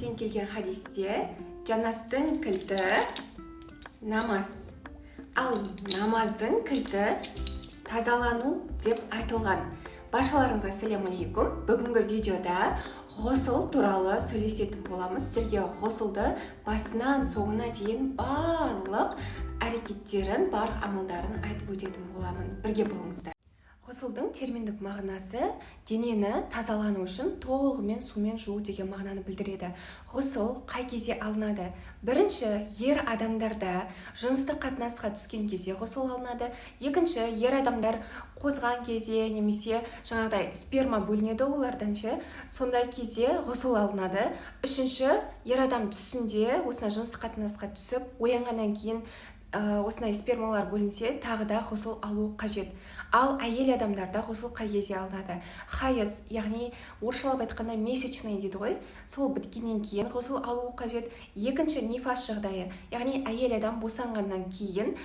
хадистен келген хадисте жанаттың кілті намаз. Ал намаздың кілті тазалану деп айтылған. Баршаларыңызға сәлем алейкум. Бүгінгі видеода ғұсыл туралы сөйлесетін боламыз. Сізге ғұсылды басынан соңына дейін барлық әрекеттерін, барлық амалдарын айтып өтетін боламын. Бірге болыңыздар. Ғұсылдың терминдік мағынасы денені тазалану үшін толығымен сумен жуу деген мағынаны білдіреді. Ғұсыл қай кезде алынады? Бірінші, ер адамдарда жыныстық қатынасқа түскен кезде ғұсыл алынады. Екінші, ер адамдар қозған кезде немесе жаңағыдай сперма бөлінеді олардан сондай кезде ғұсыл алынады. Үшінші, ер адам түсінде осындай жыныстық қатынасқа түсіп, оянғаннан кейін осындай спермалар бөлінсе, тағы да ғұсыл алу қажет. Ал әйел адамдарда ғұсыл қай кезде алынады? Хайыз, яғни орысшалап айтқанда месячный дейді ғой, сол біткеннен кейін ғұсыл алу қажет. Екінші, нифас жағдайы, яғни әйел адам босанғаннан кейін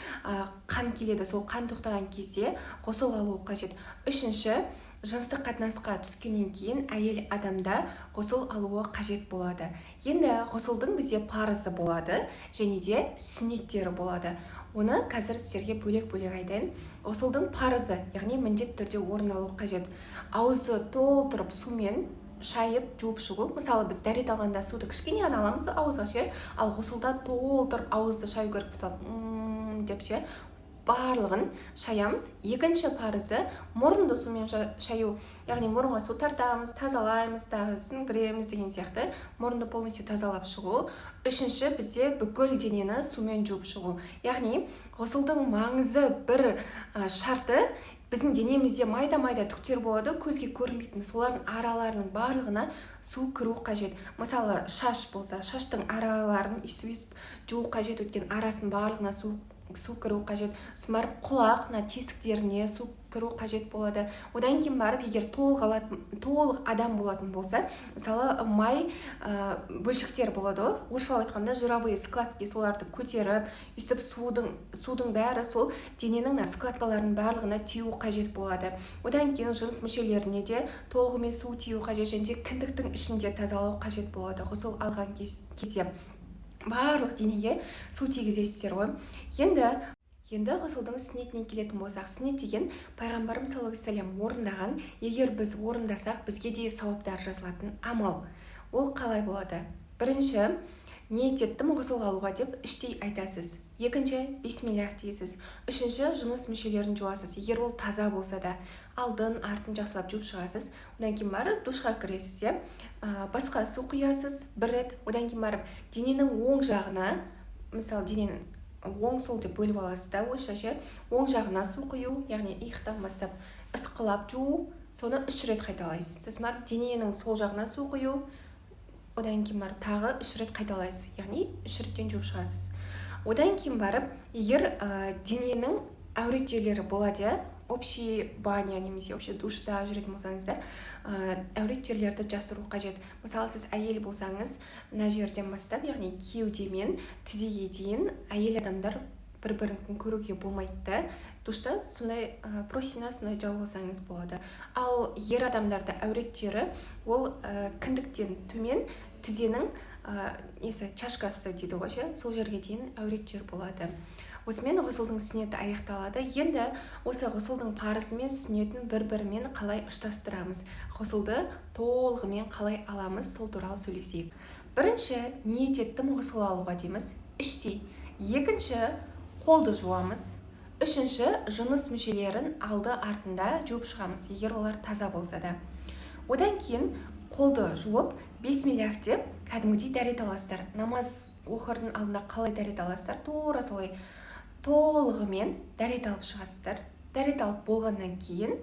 қан келеді, сол қан тоқтаған кезде ғұсыл алу қажет. Үшінші, жыныстық қатынасқа түскеннен кейін әйел адамда ғұсыл алуы қажет болады. Енді ғұсылдың бізде парызы болады және де сүннеттері болады. Оны қазір сіздерге бөлек-бөлек айтайын. Ғұсылдың парызы, яғни міндетті түрде орындалу қажет. Ауызды толтырып сумен шайып, жуып шығу. Мысалы, біз дәрет алғанда суды кішкене ғана аламыз ауызға ал ғұсылда толтырып ауызды шаю керек мысалы, деп барлығын шаямыз. Екінші парызы мұрынды сумен шаю, яғни мұрынға су тартамыз, тазалаймыз, тағысын кіреміз деген сияқты мұрынды полностью тазалап шығу. Үшінші, бізде бүкіл денені сумен жуып шығу. Яғни ғұсылдың маңызы бір шарты, біздің денемізде майда-майда түктер болады, көзге көрінбейтін, солардың араларының барлығына су кіру қажет. Мысалы, шаш болса, шаштың араларын үсіп жуу қажет, өткен арасын барлығына су кіру қажет. Смарып құлақ тесіктеріне су кіру қажет болады. Одан кейін барып, егер толық адам болатын болса, мысалы май бөлшектер болады ғой, орысшалап айтқанда жировые складки, соларды көтеріп, үстіп судың бәрі сол дененің складкаларының барлығына тию қажет болады. Одан кейін жыныс мүшелеріне де толығымен су тию қажет, және кіндіктің ішінде тазалау қажет болады. Ғұсыл алған кезде барлық денеге су тигізесіздер ғой. Енді ғұсылдың сүннетіне келетін болсақ, сүннет деген пайғамбарымыз саллаллаху алейхи вассалам орындаған, егер біз орындасақ, бізге де сауаптар жазылатын амал. Ол қалай болады? Бірінші, ниет еттім ғұсыл алуға деп іштей айтасыз. Екінші, бисмиллах дейсіз. Үшінші, жыныс мүшелерін жуасыз. Егер ол таза болса да, алдын, артын жақсылап жуып шығасыз. Одан кейін барып душқа кіресіз, басқа су құясыз бір рет. Одан кейін барып дененің оң жағына, мысалы дененің оң сол деп бөліп аласыз да, оң жағына су құю, яғни иықтан бастап ысқылап жуу, соны 3 рет қайталайсыз. Сосын барып дененің сол жағына су құю, одан кейін барып тағы 3 рет қайталайсыз, яғни 3 реттен жуып шығасыз. Одан кейін барып, егер дененің әурет жерлері болады, общий баня немесе общий душта жүретін болсаңыздар, әурет жерлерді жасыру қажет. Мысалы, сіз әйел болсаңыз, мына жерден бастап, яғни кеудемен тізеге дейін әйел адамдар бір-бірін көруге болмайды. Душта сондай просина сондай жауып алсаңыз болады. Ал ер адамдарда әурет жері ол кіндіктен төмен тізенің чашкасы дейді ғой, сол жерге дейін әурет жер болады. Осымен ғұсылдың сүннеті аяқталады. Енді осы ғұсылдың парызы мен сүннетін бір-бірімен қалай ұштастырамыз? Ғұсылды толығымен қалай аламыз? Сол туралы сөйлесейік. Бірінші, ниет еттім ғұсыл алуға дейміз, іштей. Екінші, қолды жуамыз. Үшінші, жыныс мүшелерін алды артында жуып шығамыз, егер олар таза болса да. Одан кейін қолды жуып, бисмиллах деп, кәдімгідей дәрет аласыздар. Намаз оқырдың алдында қалай дәрет аласыздар? Тура солай толығымен дәрет алып шығасыздар. Дәрет алып болғаннан кейін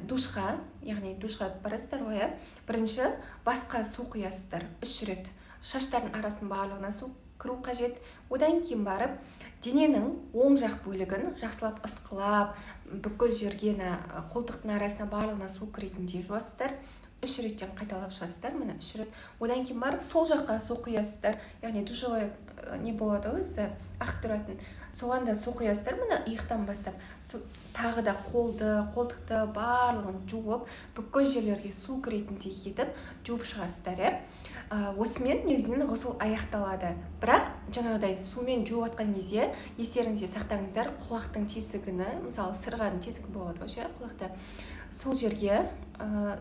душқа, яғни душқа барасыздар ғой, бірінші басқа су құясыздар 3 рет. Шаштардың арасын барлығына су кіру қажет. Одан кейін барып, дененің оң жақ бөлігін жақсылап ысқылап, бүкіл жерге қолтықтың арасына барлығына су кіретіндей жуасыздар. 3 реттен қайталап шығасыздар, міне 3 рет. Одан кейін барып, сол жаққа су құясыздар, яғни душевой не болады өзі, ақ тұратын. Соған да су құясыздар, міне иықтан бастап. Тағы да қолтықты барлығын жуып, бүкіл жерлерге су кіретіндей етіп жуып шығасыздар. Осымен негізінен ғұсыл аяқталады. Бірақ жаңағыдай сумен жуып жатқан кезде естеріңізде сақтаңыздар, құлақтың тесігіні, мысалы сырғаның тесігі болады ғой, құлақта. Сол жерге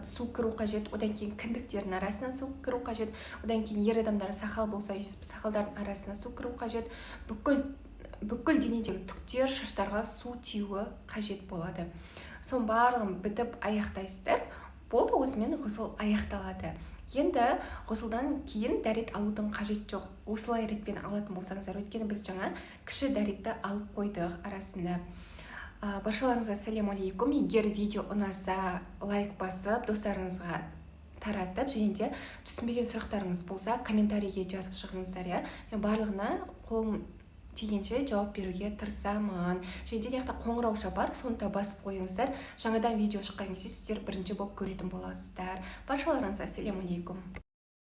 су кіру қажет, одан кейін кіндіктердің арасына су кіру қажет, одан кейін ер адамдар сақал болса, сақалдардың арасына су кіру қажет. Бүкіл денедегі түктер, шаштарға су тиюі қажет болады. Соның барлығын бітіп аяқтайсыздар. Болды, осымен ғұсыл аяқталады. Енді ғұсылдан кейін дәрет алудың қажет жоқ. Осылай ретпен алатын болсаңыздар, өйткені біз жаңа кіші дәретті алып қойдық арасында. Баршаларыңызға сәлем алейкум. Егер видео ұнаса, лайк басып, достарыңызға таратып, және де түсінбеген сұрақтарыңыз болса, комментарийге жазып шығыңыздар. Мен барлығына қолым тигенше жауап беруге тырысамын. Және де қоңырауша бар, соны да басып қойыңыздар. Жаңадан видео шыққан кезде сіздер бірінші болып көретін боласыздар. Баршаларыңызға сәлем алейкум.